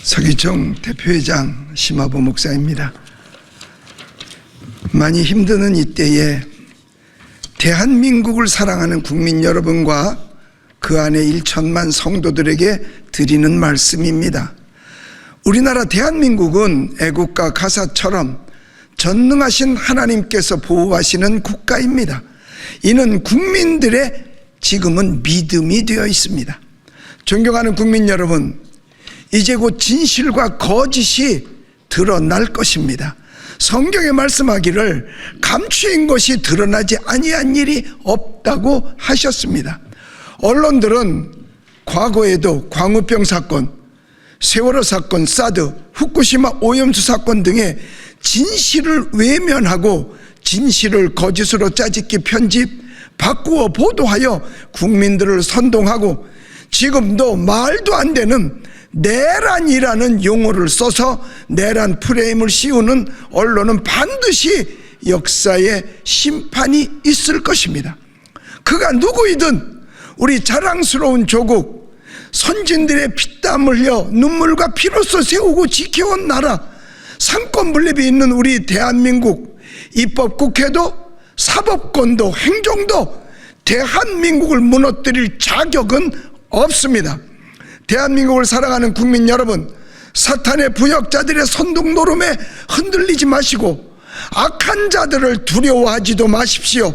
서기총 대표회장 심화보 목사입니다. 많이 힘드는 이때에 대한민국을 사랑하는 국민 여러분과 그 안에 1천만 성도들에게 드리는 말씀입니다. 우리나라 대한민국은 애국가 가사처럼 전능하신 하나님께서 보호하시는 국가입니다. 이는 국민들의 지금은 믿음이 되어 있습니다. 존경하는 국민 여러분, 이제 곧 진실과 거짓이 드러날 것입니다. 성경에 말씀하기를 감추인 것이 드러나지 아니한 일이 없다고 하셨습니다. 언론들은 과거에도 광우병 사건, 세월호 사건, 사드, 후쿠시마 오염수 사건 등의 진실을 외면하고 진실을 거짓으로 짜집기 편집, 바꾸어 보도하여 국민들을 선동하고 지금도 말도 안 되는 내란이라는 용어를 써서 내란 프레임을 씌우는 언론은 반드시 역사의 심판이 있을 것입니다. 그가 누구이든 우리 자랑스러운 조국, 선진들의 피땀 흘려 눈물과 피로써 세우고 지켜온 나라, 상권분립이 있는 우리 대한민국, 입법국회도 사법권도 행정도 대한민국을 무너뜨릴 자격은 없습니다. 대한민국을 사랑하는 국민 여러분, 사탄의 부역자들의 선동 노름에 흔들리지 마시고 악한 자들을 두려워하지도 마십시오.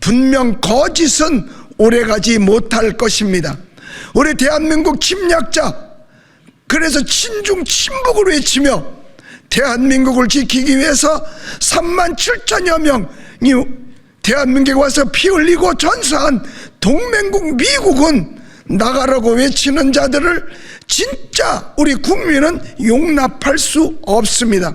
분명 거짓은 오래가지 못할 것입니다. 우리 대한민국 침략자, 그래서 친중 친북을 외치며 대한민국을 지키기 위해서 3만 7천여 명이 대한민국에 와서 피 흘리고 전사한 동맹국 미국은 나가라고 외치는 자들을 진짜 우리 국민은 용납할 수 없습니다.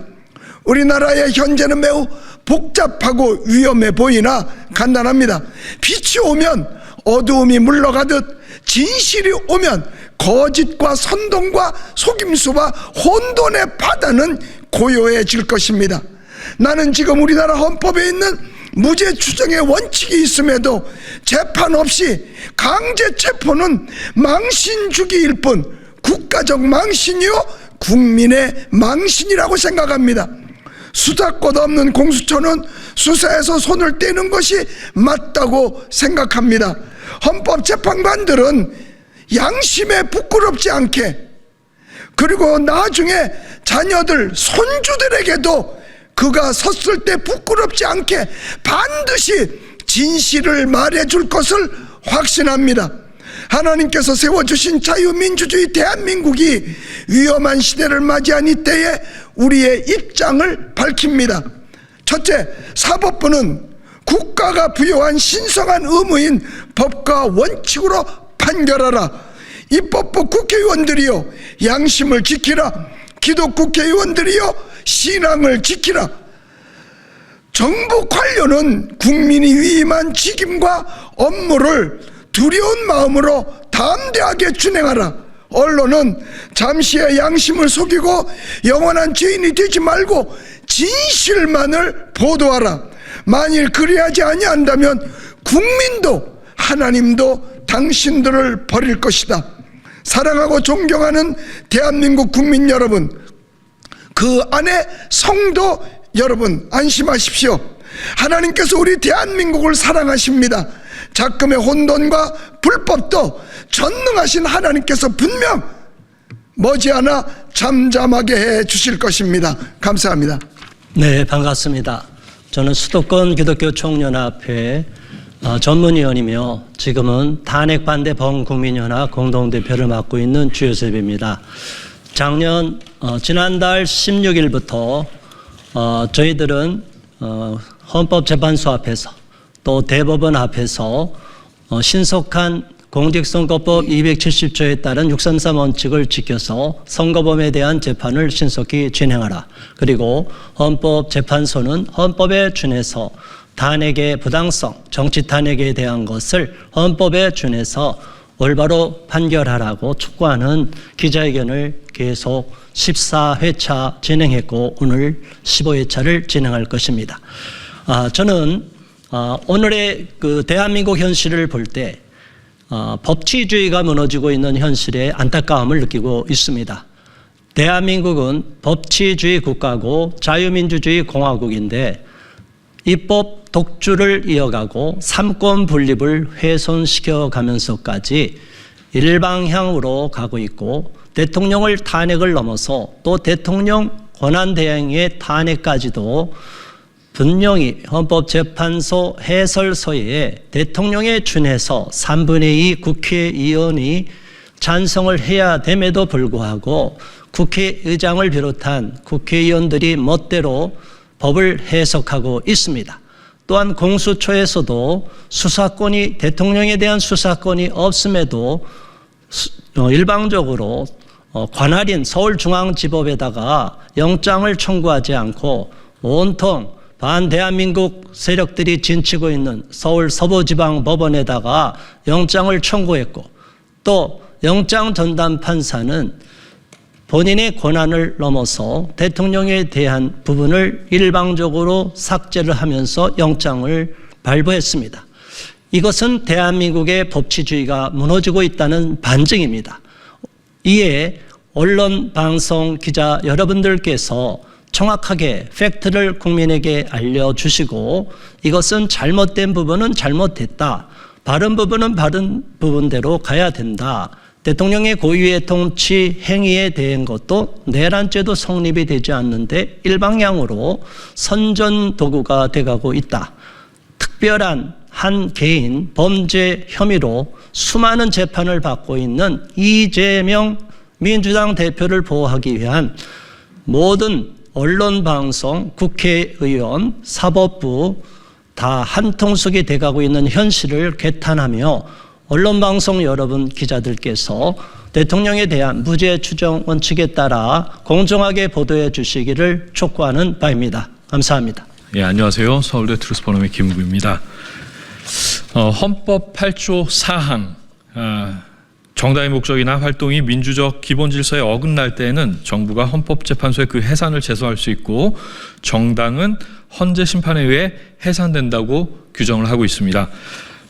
우리나라의 현재는 매우 복잡하고 위험해 보이나 간단합니다. 빛이 오면 어두움이 물러가듯 진실이 오면 거짓과 선동과 속임수와 혼돈의 바다는 고요해질 것입니다. 나는 지금 우리나라 헌법에 있는 무죄 추정의 원칙이 있음에도 재판 없이 강제 체포는 망신주기일 뿐 국가적 망신이요 국민의 망신이라고 생각합니다. 수사권 없는 공수처는 수사에서 손을 떼는 것이 맞다고 생각합니다. 헌법재판관들은 양심에 부끄럽지 않게, 그리고 나중에 자녀들, 손주들에게도 그가 섰을 때 부끄럽지 않게 반드시 진실을 말해줄 것을 확신합니다. 하나님께서 세워주신 자유민주주의 대한민국이 위험한 시대를 맞이한 이때에 우리의 입장을 밝힙니다. 첫째, 사법부는 국가가 부여한 신성한 의무인 법과 원칙으로 판결하라. 입법부 국회의원들이여 양심을 지키라. 기독국회의원들이여 신앙을 지키라. 정부 관료는 국민이 위임한 직임과 업무를 두려운 마음으로 담대하게 준행하라. 언론은 잠시의 양심을 속이고 영원한 죄인이 되지 말고 진실만을 보도하라. 만일 그리하지 아니한다면 국민도 하나님도 당신들을 버릴 것이다. 사랑하고 존경하는 대한민국 국민 여러분, 그 안에 성도 여러분, 안심하십시오. 하나님께서 우리 대한민국을 사랑하십니다. 작금의 혼돈과 불법도 전능하신 하나님께서 분명 머지않아 잠잠하게 해 주실 것입니다. 감사합니다. 네, 반갑습니다. 저는 수도권 기독교 총연합회 전문위원이며 지금은 탄핵 반대 범국민연합 공동대표를 맡고 있는 주요셉입니다. 지난달 16일부터 저희들은 헌법재판소 앞에서 또 대법원 앞에서 신속한 공직선거법 270조에 따른 633 원칙을 지켜서 선거범에 대한 재판을 신속히 진행하라. 그리고 헌법재판소는 헌법에 준해서 탄핵의 부당성, 정치 탄핵에 대한 것을 헌법에 준해서 올바로 판결하라고 촉구하는 기자회견을 계속 14회차 진행했고 오늘 15회차를 진행할 것입니다. 저는 오늘의 그 대한민국 현실을 볼 때 법치주의가 무너지고 있는 현실에 안타까움을 느끼고 있습니다. 대한민국은 법치주의 국가고 자유민주주의 공화국인데 입법 독주를 이어가고 삼권 분립을 훼손시켜 가면서까지 일방향으로 가고 있고 대통령을 탄핵을 넘어서 또 대통령 권한대행의 탄핵까지도 분명히 헌법재판소 해설서에 대통령에 준해서 3분의 2 국회의원이 찬성을 해야 됨에도 불구하고 국회의장을 비롯한 국회의원들이 멋대로 법을 해석하고 있습니다. 또한 공수처에서도 수사권이 대통령에 대한 수사권이 없음에도 일방적으로 관할인 서울중앙지법에다가 영장을 청구하지 않고 온통 반대한민국 세력들이 진치고 있는 서울 서부지방법원에다가 영장을 청구했고 또 영장 전담 판사는 본인의 권한을 넘어서 대통령에 대한 부분을 일방적으로 삭제를 하면서 영장을 발부했습니다. 이것은 대한민국의 법치주의가 무너지고 있다는 반증입니다. 이에 언론, 방송, 기자 여러분들께서 정확하게 팩트를 국민에게 알려주시고 이것은 잘못된 부분은 잘못됐다. 바른 부분은 바른 부분대로 가야 된다. 대통령의 고유의 통치 행위에 대한 것도 내란죄도 성립이 되지 않는데 일방향으로 선전도구가 돼가고 있다. 특별한 한 개인 범죄 혐의로 수많은 재판을 받고 있는 이재명 민주당 대표를 보호하기 위한 모든 언론, 방송, 국회의원, 사법부 다 한통속이 돼가고 있는 현실을 개탄하며 언론, 방송 여러분 기자들께서 대통령에 대한 무죄 추정 원칙에 따라 공정하게 보도해 주시기를 촉구하는 바입니다. 감사합니다. 예, 안녕하세요. 서울대 트루스포럼의 김우구입니다. 헌법 8조 4항 정당의 목적이나 활동이 민주적 기본 질서에 어긋날 때에는 정부가 헌법재판소에 그 해산을 제소할 수 있고 정당은 헌재 심판에 의해 해산된다고 규정을 하고 있습니다.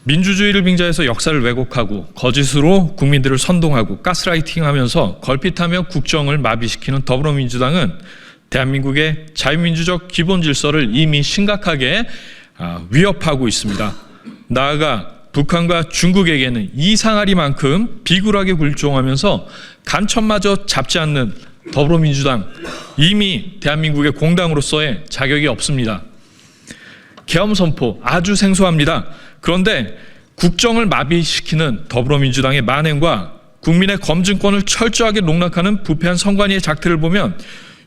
민주주의를 빙자해서 역사를 왜곡하고 거짓으로 국민들을 선동하고 가스라이팅하면서 걸핏하며 국정을 마비시키는 더불어민주당은 대한민국의 자유민주적 기본 질서를 이미 심각하게 위협하고 있습니다. 나아가 북한과 중국에게는 이상하리만큼 비굴하게 굴종하면서 간첩마저 잡지 않는 더불어민주당, 이미 대한민국의 공당으로서의 자격이 없습니다. 계엄 선포 아주 생소합니다. 그런데 국정을 마비시키는 더불어민주당의 만행과 국민의 검증권을 철저하게 농락하는 부패한 선관위의 작태를 보면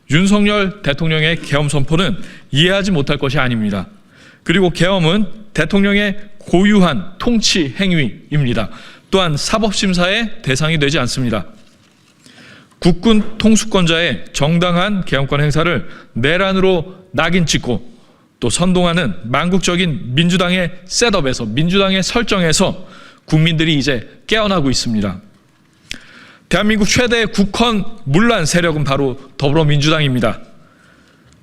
윤석열 대통령의 계엄 선포는 이해하지 못할 것이 아닙니다. 그리고 계엄은 대통령의 고유한 통치 행위입니다. 또한 사법심사의 대상이 되지 않습니다. 국군 통수권자의 정당한 계엄권 행사를 내란으로 낙인 찍고 또 선동하는 망국적인 민주당의 셋업에서 민주당의 설정에서 국민들이 이제 깨어나고 있습니다. 대한민국 최대의 국헌 문란 세력은 바로 더불어민주당입니다.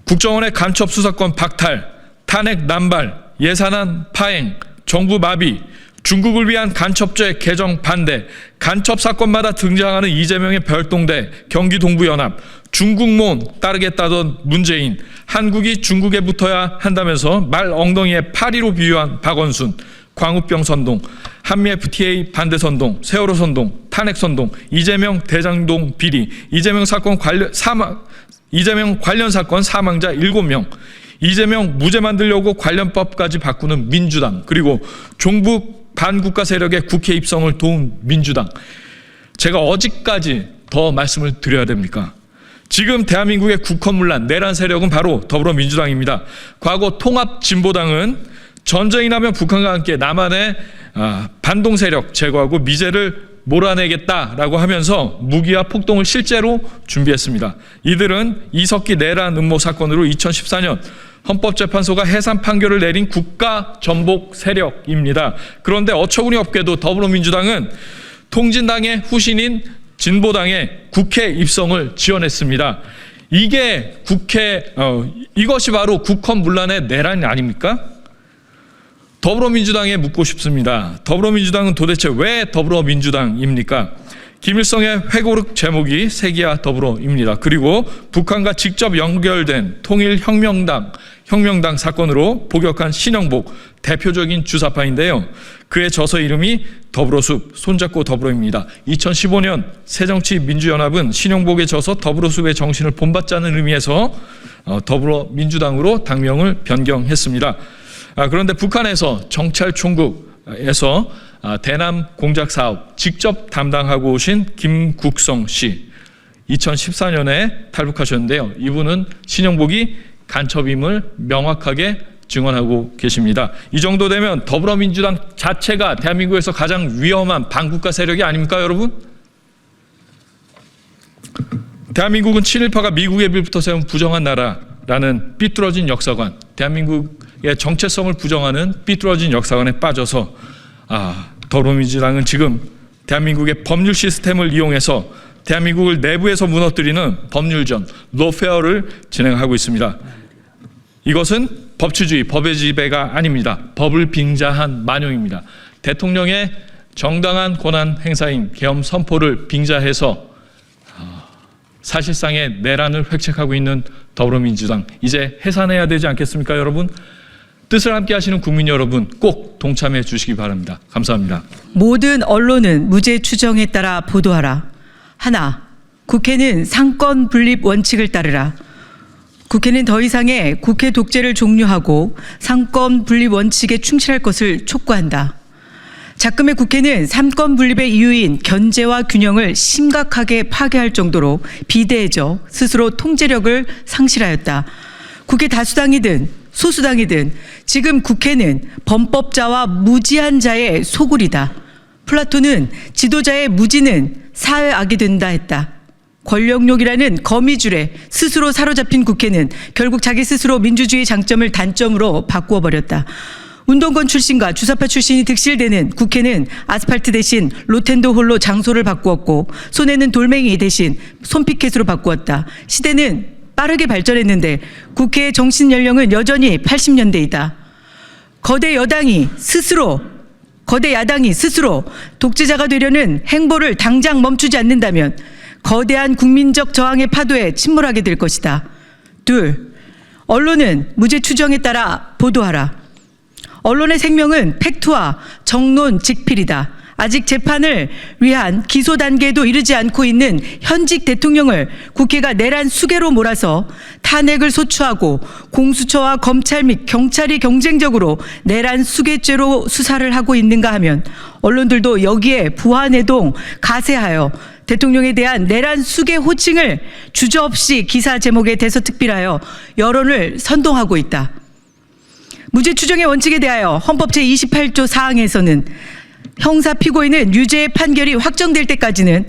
국정원의 간첩 수사권 박탈, 탄핵 남발, 예산안 파행, 정부 마비, 중국을 위한 간첩죄 개정 반대, 간첩 사건마다 등장하는 이재명의 별동대, 경기동부연합, 중국몬 따르겠다던 문재인, 한국이 중국에 붙어야 한다면서 말 엉덩이에 파리로 비유한 박원순, 광우병 선동, 한미 FTA 반대 선동, 세월호 선동, 탄핵 선동, 이재명 대장동 비리, 이재명 관련 사건 사망자 7명, 이재명 무죄 만들려고 관련법까지 바꾸는 민주당, 그리고 종북 반국가 세력의 국회 입성을 도운 민주당. 제가 어디까지 더 말씀을 드려야 됩니까? 지금 대한민국의 국헌문란 내란 세력은 바로 더불어민주당입니다. 과거 통합진보당은 전쟁이 나면 북한과 함께 남한의 반동 세력 제거하고 미제를 몰아내겠다라고 하면서 무기와 폭동을 실제로 준비했습니다. 이들은 이석기 내란 음모 사건으로 2014년 헌법재판소가 해산 판결을 내린 국가 전복 세력입니다. 그런데 어처구니 없게도 더불어민주당은 통진당의 후신인 진보당의 국회 입성을 지원했습니다. 이것이 바로 국헌문란의 내란 아닙니까? 더불어민주당에 묻고 싶습니다. 더불어민주당은 도대체 왜 더불어민주당입니까? 김일성의 회고록 제목이 세기와 더불어입니다. 그리고 북한과 직접 연결된 통일혁명당 사건으로 복역한 신영복 대표적인 주사파인데요. 그의 저서 이름이 더불어숲, 손잡고 더불어입니다. 2015년 새정치민주연합은 신영복의 저서 더불어숲의 정신을 본받자는 의미에서 더불어민주당으로 당명을 변경했습니다. 그런데 북한에서 정찰 총국에서 대남 공작 사업 직접 담당하고 오신 김국성 씨 2014년에 탈북하셨는데요. 이분은 신영복이 간첩임을 명확하게 증언하고 계십니다. 이 정도 되면 더불어민주당 자체가 대한민국에서 가장 위험한 반국가 세력이 아닙니까, 여러분? 대한민국은 친일파가 미국의 빌부터 세운 부정한 나라라는 삐뚤어진 역사관, 대한민국의 정체성을 부정하는 삐뚤어진 역사관에 빠져서 더불어민주당은 지금 대한민국의 법률 시스템을 이용해서 대한민국을 내부에서 무너뜨리는 법률전, 로페어를 진행하고 있습니다. 이것은 법치주의, 법의 지배가 아닙니다. 법을 빙자한 만용입니다. 대통령의 정당한 권한 행사인 계엄 선포를 빙자해서 사실상의 내란을 획책하고 있는 더불어민주당, 이제 해산해야 되지 않겠습니까, 여러분? 뜻을 함께 하시는 국민 여러분 꼭 동참해 주시기 바랍니다. 감사합니다. 모든 언론은 무죄 추정에 따라 보도하라. 하나, 국회는 상권 분립 원칙을 따르라. 국회는 더 이상의 국회 독재를 종료하고 상권 분립 원칙에 충실할 것을 촉구한다. 작금의 국회는 삼권 분립의 이유인 견제와 균형을 심각하게 파괴할 정도로 비대해져 스스로 통제력을 상실하였다. 국회 다수당이든 소수당이든 지금 국회는 범법자와 무지한 자의 소굴이다. 플라톤은 지도자의 무지는 사회악이 된다 했다. 권력욕이라는 거미줄에 스스로 사로잡힌 국회는 결국 자기 스스로 민주주의 장점을 단점으로 바꾸어 버렸다. 운동권 출신과 주사파 출신이 득실되는 국회는 아스팔트 대신 로텐도 홀로 장소를 바꾸었고 손에는 돌멩이 대신 손피켓으로 바꾸었다. 시대는 빠르게 발전했는데 국회의 정신 연령은 여전히 80년대이다. 거대 야당이 스스로 독재자가 되려는 행보를 당장 멈추지 않는다면 거대한 국민적 저항의 파도에 침몰하게 될 것이다. 둘, 언론은 무죄 추정에 따라 보도하라. 언론의 생명은 팩트와 정론 직필이다. 아직 재판을 위한 기소 단계에도 이르지 않고 있는 현직 대통령을 국회가 내란 수괴로 몰아서 탄핵을 소추하고 공수처와 검찰 및 경찰이 경쟁적으로 내란 수괴죄로 수사를 하고 있는가 하면 언론들도 여기에 부안해동 가세하여 대통령에 대한 내란 수괴 호칭을 주저없이 기사 제목에 대서특필하여 여론을 선동하고 있다. 무죄 추정의 원칙에 대하여 헌법 제28조 사항에서는 형사 피고인은 유죄의 판결이 확정될 때까지는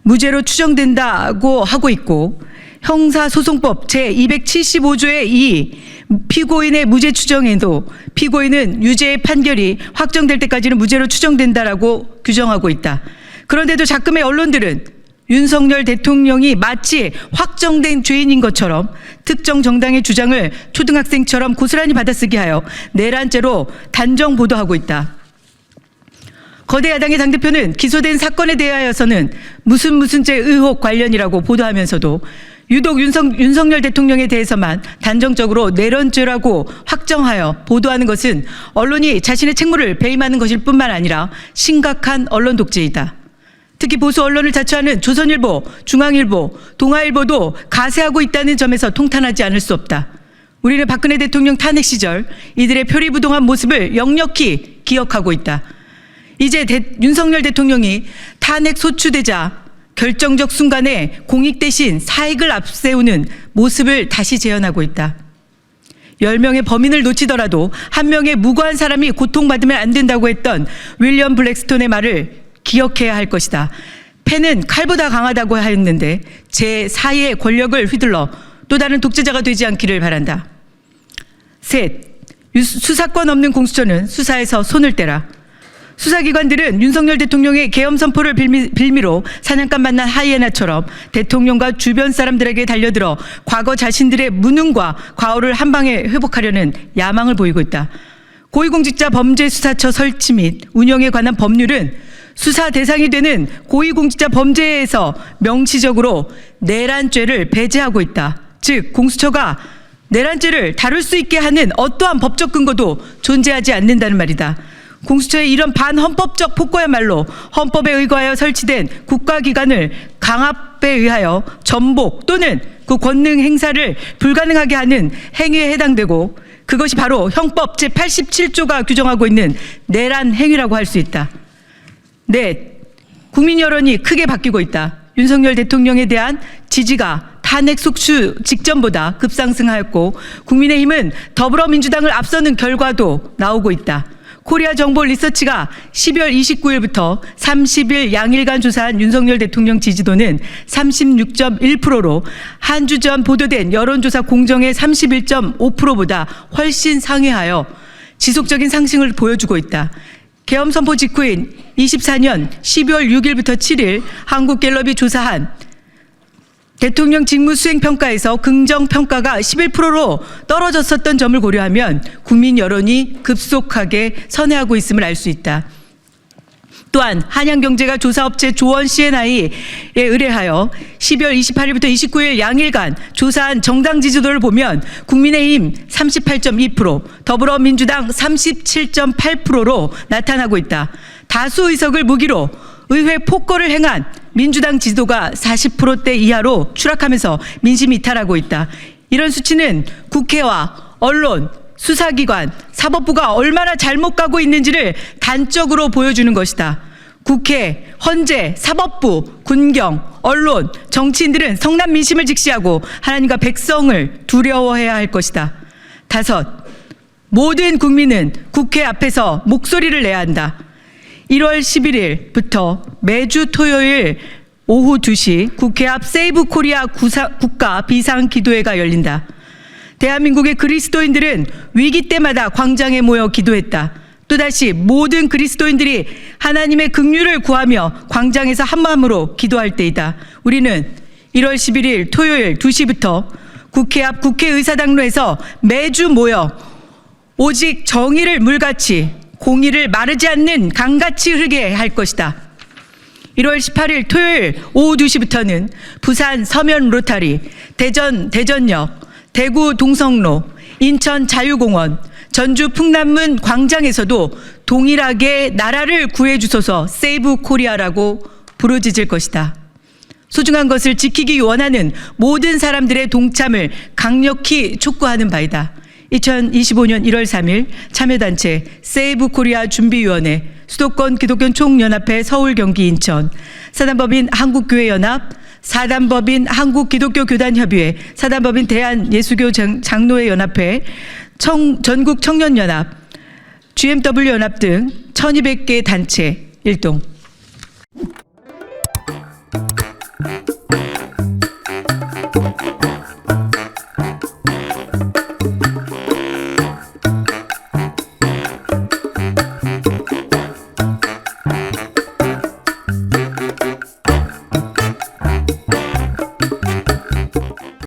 무죄로 추정된다고 하고 있고 형사소송법 제275조의 2 피고인의 무죄 추정에도 피고인은 유죄의 판결이 확정될 때까지는 무죄로 추정된다라고 규정하고 있다. 그런데도 작금의 언론들은 윤석열 대통령이 마치 확정된 죄인인 것처럼 특정 정당의 주장을 초등학생처럼 고스란히 받아쓰게 하여 내란죄로 단정 보도하고 있다. 거대 야당의 당대표는 기소된 사건에 대하여서는 무슨 죄 의혹 관련이라고 보도하면서도 유독 윤석열 대통령에 대해서만 단정적으로 내란죄라고 확정하여 보도하는 것은 언론이 자신의 책무를 배임하는 것일 뿐만 아니라 심각한 언론 독재이다. 특히 보수 언론을 자처하는 조선일보, 중앙일보, 동아일보도 가세하고 있다는 점에서 통탄하지 않을 수 없다. 우리는 박근혜 대통령 탄핵 시절 이들의 표리부동한 모습을 역력히 기억하고 있다. 이제 윤석열 대통령이 탄핵 소추되자 결정적 순간에 공익 대신 사익을 앞세우는 모습을 다시 재현하고 있다. 10명의 범인을 놓치더라도 한 명의 무고한 사람이 고통받으면 안 된다고 했던 윌리엄 블랙스톤의 말을 기억해야 할 것이다. 패는 칼보다 강하다고 하였는데 제4의 권력을 휘둘러 또 다른 독재자가 되지 않기를 바란다. 셋, 수사권 없는 공수처는 수사에서 손을 떼라. 수사기관들은 윤석열 대통령의 계엄 선포를 빌미로 사냥감 만난 하이에나처럼 대통령과 주변 사람들에게 달려들어 과거 자신들의 무능과 과오를 한 방에 회복하려는 야망을 보이고 있다. 고위공직자 범죄수사처 설치 및 운영에 관한 법률은 수사 대상이 되는 고위공직자 범죄에서 명시적으로 내란죄를 배제하고 있다. 즉 공수처가 내란죄를 다룰 수 있게 하는 어떠한 법적 근거도 존재하지 않는다는 말이다. 공수처의 이런 반헌법적 폭거야말로 헌법에 의거하여 설치된 국가기관을 강압에 의하여 전복 또는 그 권능 행사를 불가능하게 하는 행위에 해당되고, 그것이 바로 형법 제87조가 규정하고 있는 내란 행위라고 할 수 있다. 네, 국민 여론이 크게 바뀌고 있다. 윤석열 대통령에 대한 지지가 탄핵 속수 직전보다 급상승하였고, 국민의힘은 더불어민주당을 앞서는 결과도 나오고 있다. 코리아 정보 리서치가 12월 29일부터 30일 양일간 조사한 윤석열 대통령 지지도는 36.1%로 한 주 전 보도된 여론조사 공정의 31.5%보다 훨씬 상회하여 지속적인 상승을 보여주고 있다. 계엄 선포 직후인 24년 12월 6일부터 7일 한국갤럽이 조사한 대통령 직무수행평가에서 긍정평가가 11%로 떨어졌었던 점을 고려하면 국민 여론이 급속하게 선회하고 있음을 알 수 있다. 또한 한양경제가 조사업체 조원 C&I에 의뢰하여 12월 28일부터 29일 양일간 조사한 정당 지지도를 보면 국민의힘 38.2%, 더불어민주당 37.8%로 나타나고 있다. 다수 의석을 무기로 의회 폭거를 행한 민주당 지지도가 40%대 이하로 추락하면서 민심이 이탈하고 있다. 이런 수치는 국회와 언론, 수사기관, 사법부가 얼마나 잘못 가고 있는지를 단적으로 보여주는 것이다. 국회, 헌재, 사법부, 군경, 언론, 정치인들은 성난 민심을 직시하고 하나님과 백성을 두려워해야 할 것이다. 5, 모든 국민은 국회 앞에서 목소리를 내야 한다. 1월 11일부터 매주 토요일 오후 2시 국회 앞 세이브 코리아 국가 비상기도회가 열린다. 대한민국의 그리스도인들은 위기 때마다 광장에 모여 기도했다. 또다시 모든 그리스도인들이 하나님의 긍휼을 구하며 광장에서 한마음으로 기도할 때이다. 우리는 1월 11일 토요일 2시부터 국회 앞 국회의사당로에서 매주 모여 오직 정의를 물같이, 공의를 마르지 않는 강같이 흐르게 할 것이다. 1월 18일 토요일 오후 2시부터는 부산 서면 로타리, 대전 대전역, 대구 동성로, 인천 자유공원, 전주 풍남문 광장에서도 동일하게 나라를 구해주소서 세이브 코리아라고 부르짖을 것이다. 소중한 것을 지키기 원하는 모든 사람들의 동참을 강력히 촉구하는 바이다. 2025년 1월 3일 참여단체 세이브 코리아 준비위원회, 수도권 기독교 총연합회 서울 경기 인천, 사단법인 한국교회연합, 사단법인 한국기독교교단협의회, 사단법인 대한예수교 장로회 연합회, 전국 청년연합, GMW 연합 등 1200개 단체 일동.